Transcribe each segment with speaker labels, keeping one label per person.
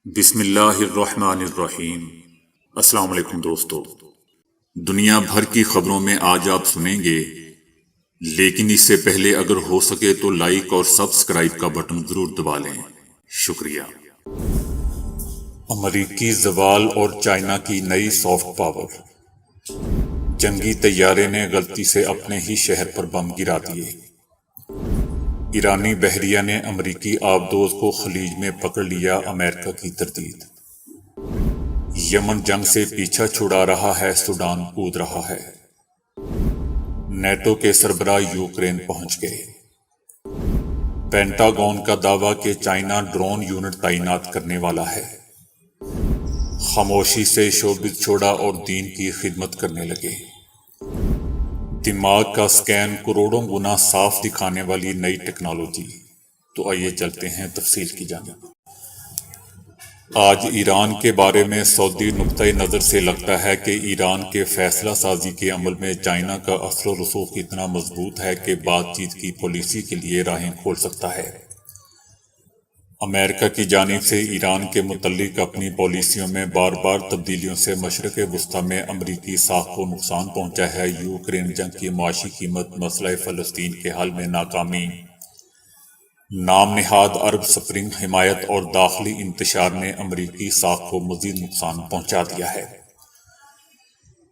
Speaker 1: بسم اللہ الرحمن الرحیم۔ السلام علیکم دوستو، دنیا بھر کی خبروں میں آج آپ سنیں گے، لیکن اس سے پہلے اگر ہو سکے تو لائک اور سبسکرائب کا بٹن ضرور دبا لیں۔ شکریہ۔ امریکی زوال اور چائنا کی نئی سافٹ پاور۔ جنگی طیارے نے غلطی سے اپنے ہی شہر پر بم گرا دیے۔ ایرانی بحریہ نے امریکی آبدوز کو خلیج میں پکڑ لیا، امریکہ کی تردید۔ یمن جنگ سے پیچھا چھڑا رہا ہے، سوڈان کود رہا ہے۔ نیٹو کے سربراہ یوکرین پہنچ گئے۔ پینٹاگون کا دعویٰ کہ چائنا ڈرون یونٹ تعینات کرنے والا ہے۔ خاموشی سے شوبز چھوڑا اور دین کی خدمت کرنے لگے۔ دماغ کا سکین کروڑوں گنا صاف دکھانے والی نئی ٹیکنالوجی۔ تو آئیے چلتے ہیں تفصیل کی جانب۔ آج ایران کے بارے میں سعودی نقطۂ نظر سے لگتا ہے کہ ایران کے فیصلہ سازی کے عمل میں چائنا کا اثر و رسوخ اتنا مضبوط ہے کہ بات چیت کی پالیسی کے لیے راہیں کھول سکتا ہے۔ امریکہ کی جانب سے ایران کے متعلق اپنی پالیسیوں میں بار بار تبدیلیوں سے مشرق وسطیٰ میں امریکی ساکھ کو نقصان پہنچا ہے۔ یوکرین جنگ کی معاشی قیمت، مسئلہ فلسطین کے حل میں ناکامی، نام نہاد عرب سپرنگ حمایت اور داخلی انتشار نے امریکی ساکھ کو مزید نقصان پہنچا دیا ہے۔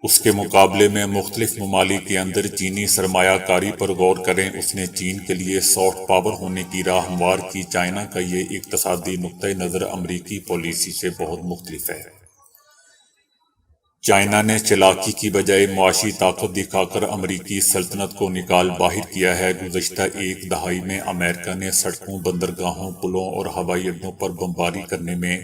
Speaker 1: اس کے مقابلے میں مختلف ممالک کے اندر چینی سرمایہ کاری پر غور کریں۔ اس نے چین کے لیے سافٹ پاور ہونے کی راہ ہموار کی۔ چائنا کا یہ اقتصادی نقطۂ نظر امریکی پالیسی سے بہت مختلف ہے۔ چائنا نے چالاکی کی بجائے معاشی طاقت دکھا کر امریکی سلطنت کو نکال باہر کیا ہے۔ گزشتہ ایک دہائی میں امریکہ نے سڑکوں، بندرگاہوں، پلوں اور ہوائی اڈوں پر بمباری کرنے میں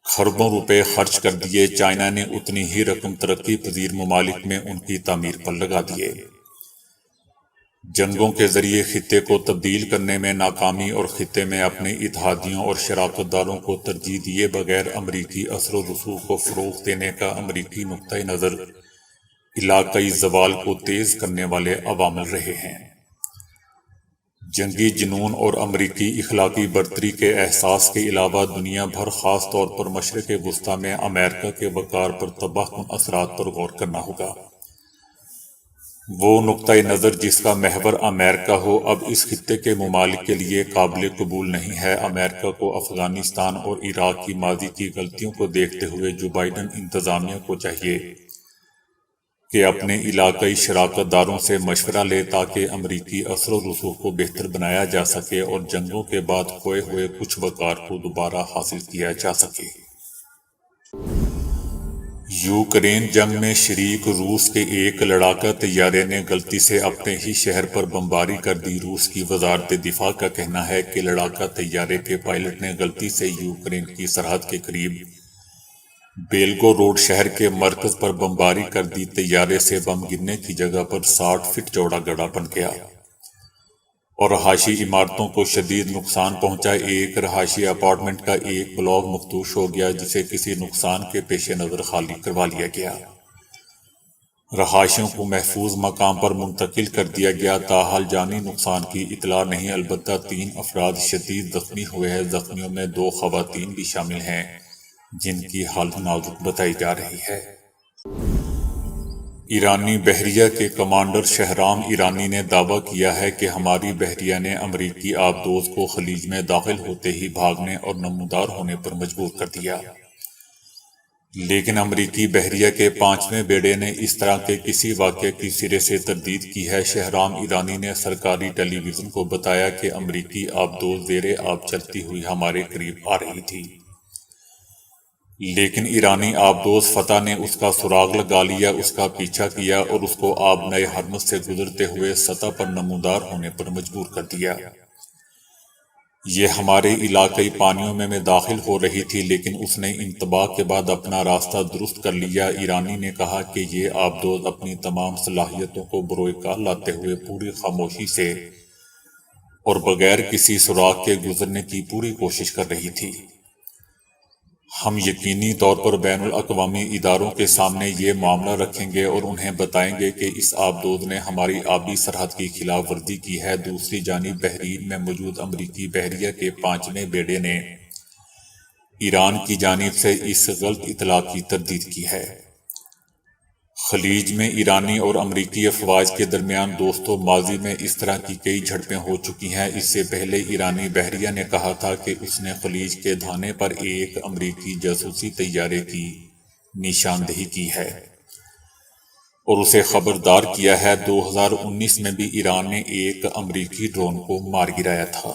Speaker 1: کھربوں روپے خرچ کر دیے۔ چائنا نے اتنی ہی رقم ترقی پذیر ممالک میں ان کی تعمیر پر لگا دیے۔ جنگوں کے ذریعے خطے کو تبدیل کرنے میں ناکامی اور خطے میں اپنے اتحادیوں اور شراکت داروں کو ترجیح دیے بغیر امریکی اثر و رسوخ کو فروغ دینے کا امریکی نقطۂ نظر علاقائی زوال کو تیز کرنے والے عوامل رہے ہیں۔ جنگی جنون اور امریکی اخلاقی برتری کے احساس کے علاوہ دنیا بھر، خاص طور پر مشرق وسطیٰ میں امریکہ کے وقار پر تباہ کن اثرات پر غور کرنا ہوگا۔ وہ نقطۂ نظر جس کا محور امریکہ ہو اب اس خطے کے ممالک کے لیے قابل قبول نہیں ہے۔ امریکہ کو افغانستان اور عراق کی ماضی کی غلطیوں کو دیکھتے ہوئے جو بائیڈن انتظامیہ کو چاہیے کہ اپنے علاقائی شراکت داروں سے مشورہ لے تاکہ امریکی اثر و رسوخ کو بہتر بنایا جا سکے اور جنگوں کے بعد کھوئے ہوئے کچھ وقار کو دوبارہ حاصل کیا جا سکے۔ یوکرین جنگ میں شریک روس کے ایک لڑاکا طیارے نے غلطی سے اپنے ہی شہر پر بمباری کر دی۔ روس کی وزارت دفاع کا کہنا ہے کہ لڑاکا طیارے کے پائلٹ نے غلطی سے یوکرین کی سرحد کے قریب بیلگو روڈ شہر کے مرکز پر بمباری کر دی۔ طیارے سے بم گرنے کی جگہ پر 60 فٹ چوڑا گڑھا بن گیا اور رہائشی عمارتوں کو شدید نقصان پہنچا۔ ایک رہائشی اپارٹمنٹ کا ایک بلاک مخدوش ہو گیا جسے کسی نقصان کے پیش نظر خالی کروا لیا گیا۔ رہائشیوں کو محفوظ مقام پر منتقل کر دیا گیا۔ تاحال جانی نقصان کی اطلاع نہیں، البتہ 3 افراد شدید زخمی ہوئے ہیں۔ زخمیوں میں 2 خواتین بھی شامل ہیں جن کی حالت نازک بتائی جا رہی ہے۔ ایرانی بحریہ کے کمانڈر شہرام ایرانی نے دعویٰ کیا ہے کہ ہماری بحریہ نے امریکی آبدوز کو خلیج میں داخل ہوتے ہی بھاگنے اور نمودار ہونے پر مجبور کر دیا، لیکن امریکی بحریہ کے 5ویں بیڑے نے اس طرح کے کسی واقعے کی سرے سے تردید کی ہے۔ شہرام ایرانی نے سرکاری ٹیلی ویژن کو بتایا کہ امریکی آبدوز زیر آب چلتی ہوئی ہمارے قریب آ رہی تھی، لیکن ایرانی آبدوز فتح نے اس کا سراغ لگا لیا، اس کا پیچھا کیا اور اس کو آبنائے ہرمز سے گزرتے ہوئے سطح پر نمودار ہونے پر مجبور کر دیا۔ یہ ہمارے علاقائی پانیوں میں داخل ہو رہی تھی، لیکن اس نے انتباہ کے بعد اپنا راستہ درست کر لیا۔ ایرانی نے کہا کہ یہ آبدوز اپنی تمام صلاحیتوں کو بروئے کار لاتے ہوئے پوری خاموشی سے اور بغیر کسی سراغ کے گزرنے کی پوری کوشش کر رہی تھی۔ ہم یقینی طور پر بین الاقوامی اداروں کے سامنے یہ معاملہ رکھیں گے اور انہیں بتائیں گے کہ اس آبدوز نے ہماری آبی سرحد کی خلاف ورزی کی ہے۔ دوسری جانب بحرین میں موجود امریکی بحریہ کے 5ویں بیڑے نے ایران کی جانب سے اس غلط اطلاع کی تردید کی ہے۔ خلیج میں ایرانی اور امریکی افواج کے درمیان دوستوں ماضی میں اس طرح کی کئی جھڑپیں ہو چکی ہیں۔ اس سے پہلے ایرانی بحریہ نے کہا تھا کہ اس نے خلیج کے دھانے پر ایک امریکی جاسوسی طیارے کی نشاندہی کی ہے اور اسے خبردار کیا ہے۔ 2019 میں بھی ایران نے ایک امریکی ڈرون کو مار گرایا تھا۔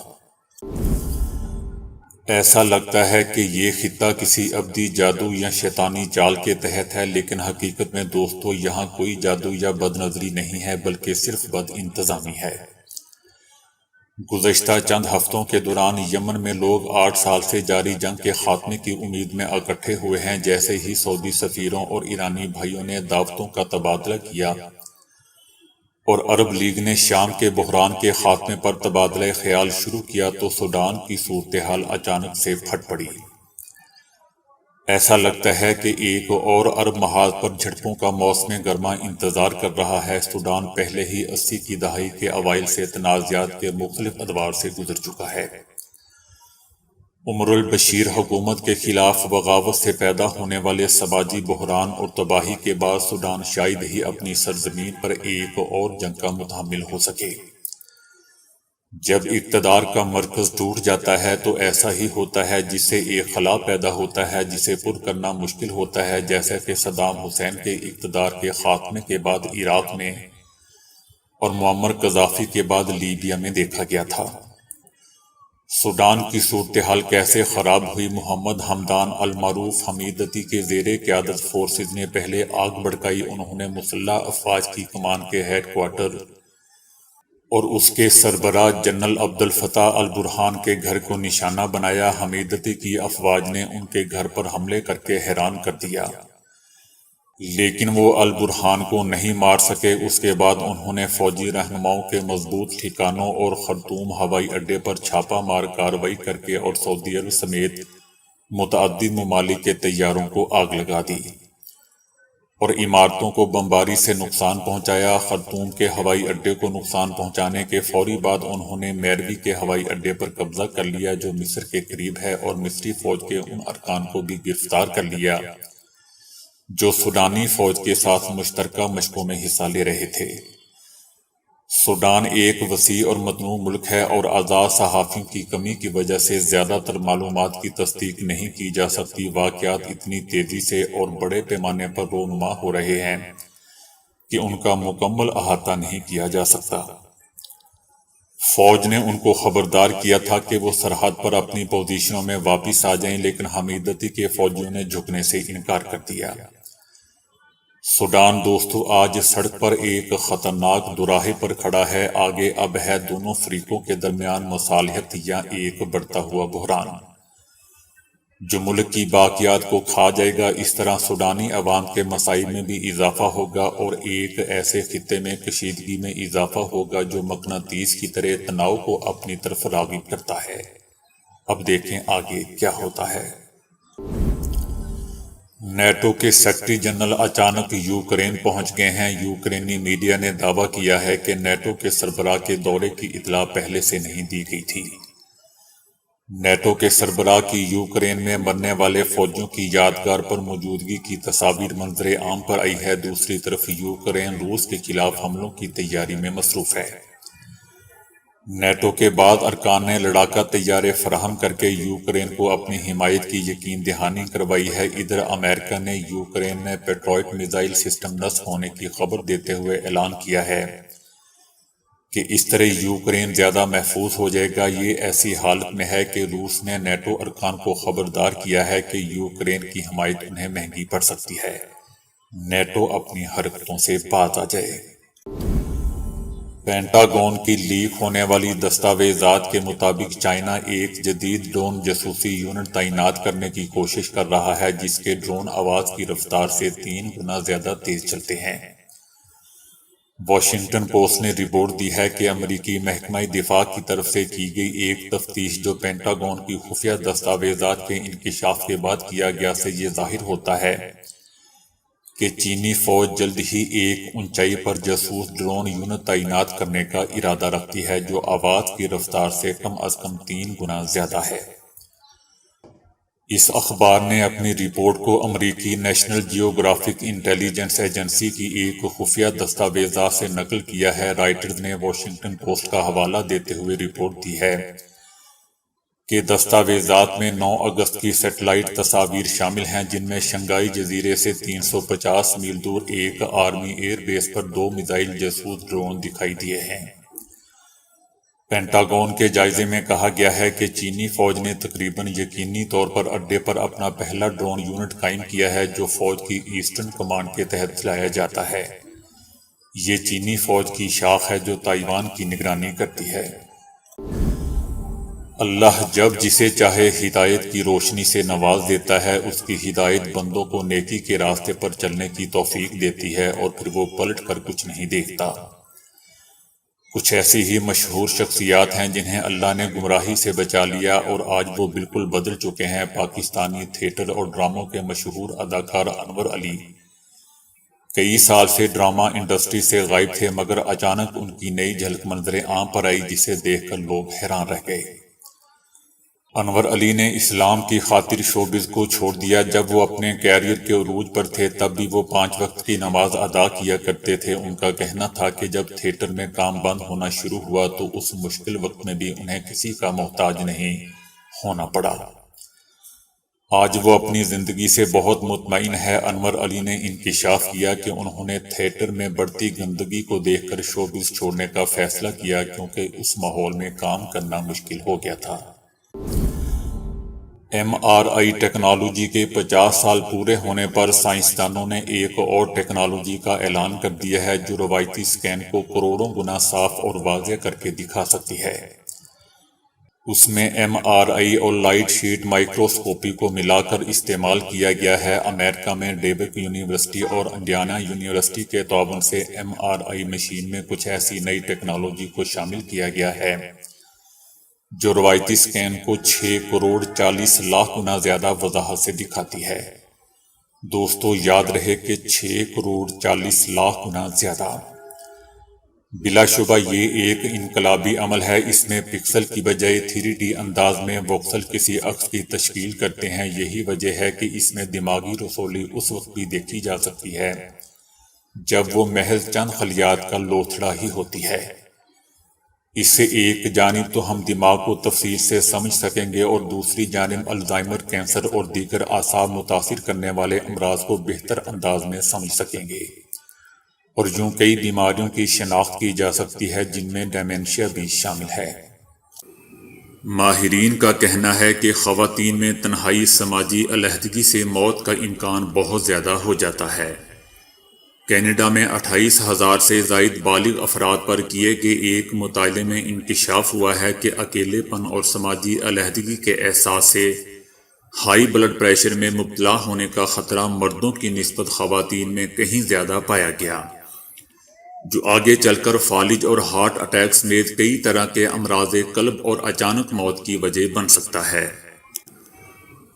Speaker 1: ایسا لگتا ہے کہ یہ خطہ کسی ابدی جادو یا شیطانی چال کے تحت ہے، لیکن حقیقت میں دوستو یہاں کوئی جادو یا بد نظری نہیں ہے، بلکہ صرف بد انتظامی ہے۔ گزشتہ چند ہفتوں کے دوران یمن میں لوگ 8 سال سے جاری جنگ کے خاتمے کی امید میں اکٹھے ہوئے ہیں۔ جیسے ہی سعودی سفیروں اور ایرانی بھائیوں نے دعوتوں کا تبادلہ کیا اور عرب لیگ نے شام کے بحران کے خاتمے پر تبادلہ خیال شروع کیا تو سوڈان کی صورتحال اچانک سے پھٹ پڑی۔ ایسا لگتا ہے کہ ایک اور عرب محاذ پر جھڑپوں کا موسم گرما انتظار کر رہا ہے۔ سوڈان پہلے ہی 80 کی دہائی کے اوائل سے تنازعات کے مختلف ادوار سے گزر چکا ہے۔ عمر البشیر حکومت کے خلاف بغاوت سے پیدا ہونے والے سماجی بحران اور تباہی کے بعد سوڈان شاید ہی اپنی سرزمین پر ایک اور جنگ کا متحمل ہو سکے۔ جب اقتدار کا مرکز ٹوٹ جاتا ہے تو ایسا ہی ہوتا ہے، جس سے ایک خلا پیدا ہوتا ہے جسے پر کرنا مشکل ہوتا ہے، جیسا کہ صدام حسین کے اقتدار کے خاتمے کے بعد عراق میں اور معمر قذافی کے بعد لیبیا میں دیکھا گیا تھا۔ سوڈان کی صورتحال کیسے خراب ہوئی؟ محمد حمدان المعروف حمیدتی کے زیر قیادت فورسز نے پہلے آگ بھڑکائی۔ انہوں نے مسلح افواج کی کمان کے ہیڈ کوارٹر اور اس کے سربراہ جنرل عبدالفتاح البرہان کے گھر کو نشانہ بنایا۔ حمیدتی کی افواج نے ان کے گھر پر حملے کر کے حیران کر دیا، لیکن وہ البرہان کو نہیں مار سکے۔ اس کے بعد انہوں نے فوجی رہنماؤں کے مضبوط ٹھکانوں اور خرطوم ہوائی اڈے پر چھاپہ مار کارروائی کر کے اور سعودی عرب سمیت متعدد ممالک کے طیاروں کو آگ لگا دی اور عمارتوں کو بمباری سے نقصان پہنچایا۔ خرطوم کے ہوائی اڈے کو نقصان پہنچانے کے فوری بعد انہوں نے میروی کے ہوائی اڈے پر قبضہ کر لیا جو مصر کے قریب ہے، اور مصری فوج کے ان ارکان کو بھی گرفتار کر لیا جو سوڈانی فوج کے ساتھ مشترکہ مشقوں میں حصہ لے رہے تھے۔ سوڈان ایک وسیع اور متنوع ملک ہے اور آزاد صحافیوں کی کمی کی وجہ سے زیادہ تر معلومات کی تصدیق نہیں کی جا سکتی۔ واقعات اتنی تیزی سے اور بڑے پیمانے پر رونما ہو رہے ہیں کہ ان کا مکمل احاطہ نہیں کیا جا سکتا۔ فوج نے ان کو خبردار کیا تھا کہ وہ سرحد پر اپنی پوزیشنوں میں واپس آ جائیں، لیکن حمیدتی کے فوجیوں نے جھکنے سے انکار کر دیا۔ سوڈان دوستو آج سڑک پر ایک خطرناک دوراہے پر کھڑا ہے۔ آگے اب ہے دونوں فریقوں کے درمیان مصالحت یا ایک بڑھتا ہوا بحران جو ملک کی باقیات کو کھا جائے گا۔ اس طرح سوڈانی عوام کے مسائل میں بھی اضافہ ہوگا اور ایک ایسے خطے میں کشیدگی میں اضافہ ہوگا جو مقناطیس کی طرح تناؤ کو اپنی طرف راغب کرتا ہے۔ اب دیکھیں آگے کیا ہوتا ہے۔ نیٹو کے سیکرٹری جنرل اچانک یوکرین پہنچ گئے ہیں۔ یوکرینی میڈیا نے دعویٰ کیا ہے کہ نیٹو کے سربراہ کے دورے کی اطلاع پہلے سے نہیں دی گئی تھی۔ نیٹو کے سربراہ کی یوکرین میں مرنے والے فوجیوں کی یادگار پر موجودگی کی تصاویر منظر عام پر آئی ہے۔ دوسری طرف یوکرین روس کے خلاف حملوں کی تیاری میں مصروف ہے۔ نیٹو کے بعد ارکان نے لڑاکا طیارے فراہم کر کے یوکرین کو اپنی حمایت کی یقین دہانی کروائی ہے۔ ادھر امریکہ نے یوکرین میں پیٹرائٹ میزائل سسٹم نصب ہونے کی خبر دیتے ہوئے اعلان کیا ہے کہ اس طرح یوکرین زیادہ محفوظ ہو جائے گا۔ یہ ایسی حالت میں ہے کہ روس نے نیٹو ارکان کو خبردار کیا ہے کہ یوکرین کی حمایت انہیں مہنگی پڑ سکتی ہے۔ نیٹو اپنی حرکتوں سے باز آ جائے۔ پینٹاگون کی لیک ہونے والی دستاویزات کے مطابق چائنا ایک جدید ڈرون جاسوسی یونٹ تعینات کرنے کی کوشش کر رہا ہے جس کے ڈرون آواز کی رفتار سے 3 گنا زیادہ تیز چلتے ہیں۔ واشنگٹن پوسٹ نے رپورٹ دی ہے کہ امریکی محکمہ دفاع کی طرف سے کی گئی ایک تفتیش جو پینٹاگون کی خفیہ دستاویزات کے انکشاف کے بعد کیا گیا سے یہ ظاہر ہوتا ہے کہ چینی فوج جلد ہی ایک اونچائی پر جاسوس ڈرون یونٹ تعینات کرنے کا ارادہ رکھتی ہے جو آواز کی رفتار سے کم از کم 3 گنا زیادہ ہے۔ اس اخبار نے اپنی رپورٹ کو امریکی نیشنل جیوگرافک انٹیلیجنس ایجنسی کی ایک خفیہ دستاویزات سے نقل کیا ہے۔ رائٹرز نے واشنگٹن پوسٹ کا حوالہ دیتے ہوئے رپورٹ دی ہے کہ دستاویزات میں 9 اگست کی سیٹلائٹ تصاویر شامل ہیں، جن میں شنگھائی جزیرے سے 350 میل دور ایک آرمی ایئر بیس پر 2 میزائل جاسوس ڈرون دکھائی دیے ہیں۔ پینٹاگون کے جائزے میں کہا گیا ہے کہ چینی فوج نے تقریباً یقینی طور پر اڈے پر اپنا پہلا ڈرون یونٹ قائم کیا ہے، جو فوج کی ایسٹرن کمانڈ کے تحت چلایا جاتا ہے۔ یہ چینی فوج کی شاخ ہے جو تائیوان کی نگرانی کرتی ہے۔ اللہ جب جسے چاہے ہدایت کی روشنی سے نواز دیتا ہے، اس کی ہدایت بندوں کو نیکی کے راستے پر چلنے کی توفیق دیتی ہے، اور پھر وہ پلٹ کر کچھ نہیں دیکھتا۔ کچھ ایسی ہی مشہور شخصیات ہیں جنہیں اللہ نے گمراہی سے بچا لیا اور آج وہ بالکل بدل چکے ہیں۔ پاکستانی تھیٹر اور ڈراموں کے مشہور اداکار انور علی کئی سال سے ڈرامہ انڈسٹری سے غائب تھے، مگر اچانک ان کی نئی جھلک منظر عام پر آئی، جسے دیکھ کر لوگ حیران رہ گئے۔ انور علی نے اسلام کی خاطر شوبز کو چھوڑ دیا۔ جب وہ اپنے کیریئر کے عروج پر تھے تب بھی وہ 5 وقت کی نماز ادا کیا کرتے تھے۔ ان کا کہنا تھا کہ جب تھیٹر میں کام بند ہونا شروع ہوا تو اس مشکل وقت میں بھی انہیں کسی کا محتاج نہیں ہونا پڑا۔ آج وہ اپنی زندگی سے بہت مطمئن ہے۔ انور علی نے انکشاف کیا کہ انہوں نے تھیٹر میں بڑھتی گندگی کو دیکھ کر شوبز چھوڑنے کا فیصلہ کیا، کیونکہ اس ماحول میں کام کرنا مشکل ہو گیا تھا۔ MRI ٹیکنالوجی کے 50 سال پورے ہونے پر سائنسدانوں نے ایک اور ٹیکنالوجی کا اعلان کر دیا ہے جو روایتی سکین کو کروڑوں گنا صاف اور واضح کر کے دکھا سکتی ہے۔ اس میں MRI اور لائٹ شیٹ مائکروسکوپی کو ملا کر استعمال کیا گیا ہے۔ امریکہ میں ڈیبک یونیورسٹی اور انڈیانا یونیورسٹی کے تعاون سے MRI مشین میں کچھ ایسی نئی ٹیکنالوجی کو شامل کیا گیا ہے جو روایتی سکین کو 6 کروڑ 40 لاکھ گنا زیادہ وضاحت سے دکھاتی ہے۔ دوستو، یاد رہے کہ 6 کروڑ 40 لاکھ گنا زیادہ۔ بلا شبہ یہ ایک انقلابی عمل ہے۔ اس میں پکسل کی بجائے 3D انداز میں ووکسل کسی عکس کی تشکیل کرتے ہیں۔ یہی وجہ ہے کہ اس میں دماغی رسولی اس وقت بھی دیکھی جا سکتی ہے جب وہ محض چند خلیات کا لوتھڑا ہی ہوتی ہے۔ اس سے ایک جانب تو ہم دماغ کو تفصیل سے سمجھ سکیں گے اور دوسری جانب الزائمر، کینسر اور دیگر اعصاب متاثر کرنے والے امراض کو بہتر انداز میں سمجھ سکیں گے، اور یوں کئی بیماریوں کی شناخت کی جا سکتی ہے جن میں ڈیمینشیا بھی شامل ہے۔ ماہرین کا کہنا ہے کہ خواتین میں تنہائی سماجی علیحدگی سے موت کا امکان بہت زیادہ ہو جاتا ہے۔ کینیڈا میں 28,000 سے زائد بالغ افراد پر کیے گئے ایک مطالعے میں انکشاف ہوا ہے کہ اکیلے پن اور سماجی علیحدگی کے احساس سے ہائی بلڈ پریشر میں مبتلا ہونے کا خطرہ مردوں کی نسبت خواتین میں کہیں زیادہ پایا گیا، جو آگے چل کر فالج اور ہارٹ اٹیک سمیت کئی طرح کے امراض قلب اور اچانک موت کی وجہ بن سکتا ہے۔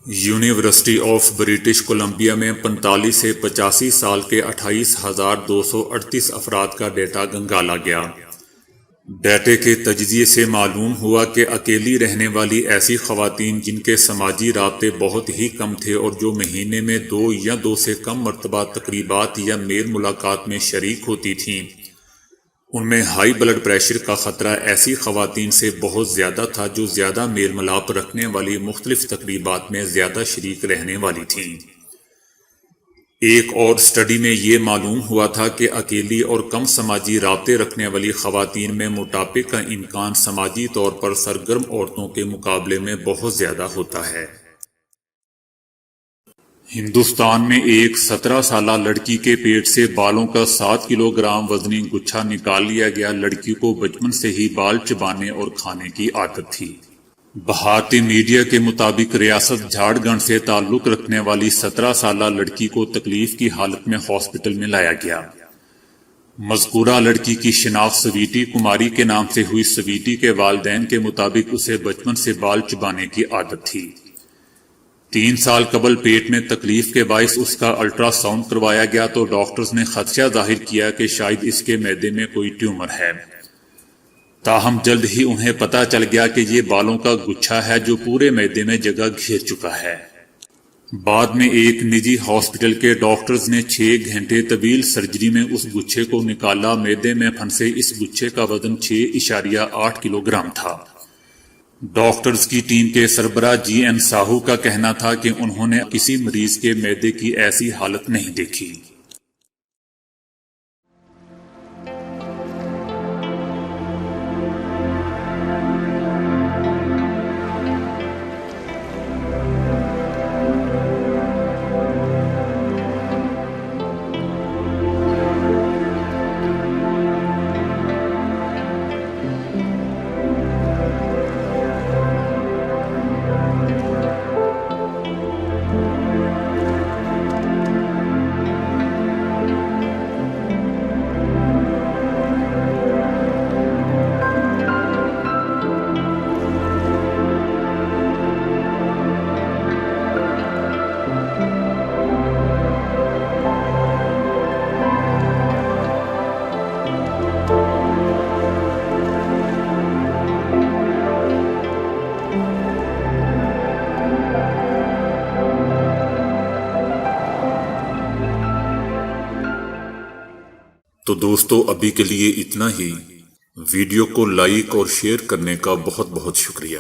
Speaker 1: یونیورسٹی آف برٹش کولمبیا میں 45 سے 85 سال کے 28,238 افراد کا ڈیٹا گنگالا گیا۔ ڈیٹے کے تجزیے سے معلوم ہوا کہ اکیلی رہنے والی ایسی خواتین جن کے سماجی رابطے بہت ہی کم تھے اور جو مہینے میں 2 یا 2 سے کم مرتبہ تقریبات یا میل ملاقات میں شریک ہوتی تھیں، ان میں ہائی بلڈ پریشر کا خطرہ ایسی خواتین سے بہت زیادہ تھا جو زیادہ میل ملاپ رکھنے والی مختلف تقریبات میں زیادہ شریک رہنے والی تھیں۔ ایک اور سٹڈی میں یہ معلوم ہوا تھا کہ اکیلی اور کم سماجی رابطے رکھنے والی خواتین میں موٹاپے کا امکان سماجی طور پر سرگرم عورتوں کے مقابلے میں بہت زیادہ ہوتا ہے۔ ہندوستان میں ایک 17 سالہ لڑکی کے پیٹ سے بالوں کا 7 کلو گرام وزنی گچھا نکال لیا گیا۔ لڑکی کو بچپن سے ہی بال چبانے اور کھانے کی عادت تھی۔ بھارتی میڈیا کے مطابق ریاست جھارکھنڈ سے تعلق رکھنے والی 17 سالہ لڑکی کو تکلیف کی حالت میں ہاسپٹل میں لایا گیا۔ مذکورہ لڑکی کی شناخت سویٹی کماری کے نام سے ہوئی۔ سویٹی کے والدین کے مطابق اسے بچپن سے بال چبانے کی عادت تھی۔ 3 سال قبل پیٹ میں تکلیف کے باعث اس کا الٹرا ساؤنڈ کروایا گیا تو ڈاکٹرز نے خدشہ ظاہر کیا کہ شاید اس کے معدے میں کوئی ٹیومر ہے۔ تاہم جلد ہی انہیں پتہ چل گیا کہ یہ بالوں کا گچھا ہے جو پورے معدے میں جگہ گھیر چکا ہے۔ بعد میں ایک نجی ہاسپٹل کے ڈاکٹرز نے 6 گھنٹے طویل سرجری میں اس گچھے کو نکالا۔ معدے میں پھنسے اس گچھے کا وزن 6.8 کلو گرام تھا۔ ڈاکٹرز کی ٹیم کے سربراہ جی این ساہو کا کہنا تھا کہ انہوں نے کسی مریض کے معدے کی ایسی حالت نہیں دیکھی۔ تو دوستو ابھی کے لیے اتنا ہی۔ ویڈیو کو لائک اور شیئر کرنے کا بہت بہت شکریہ۔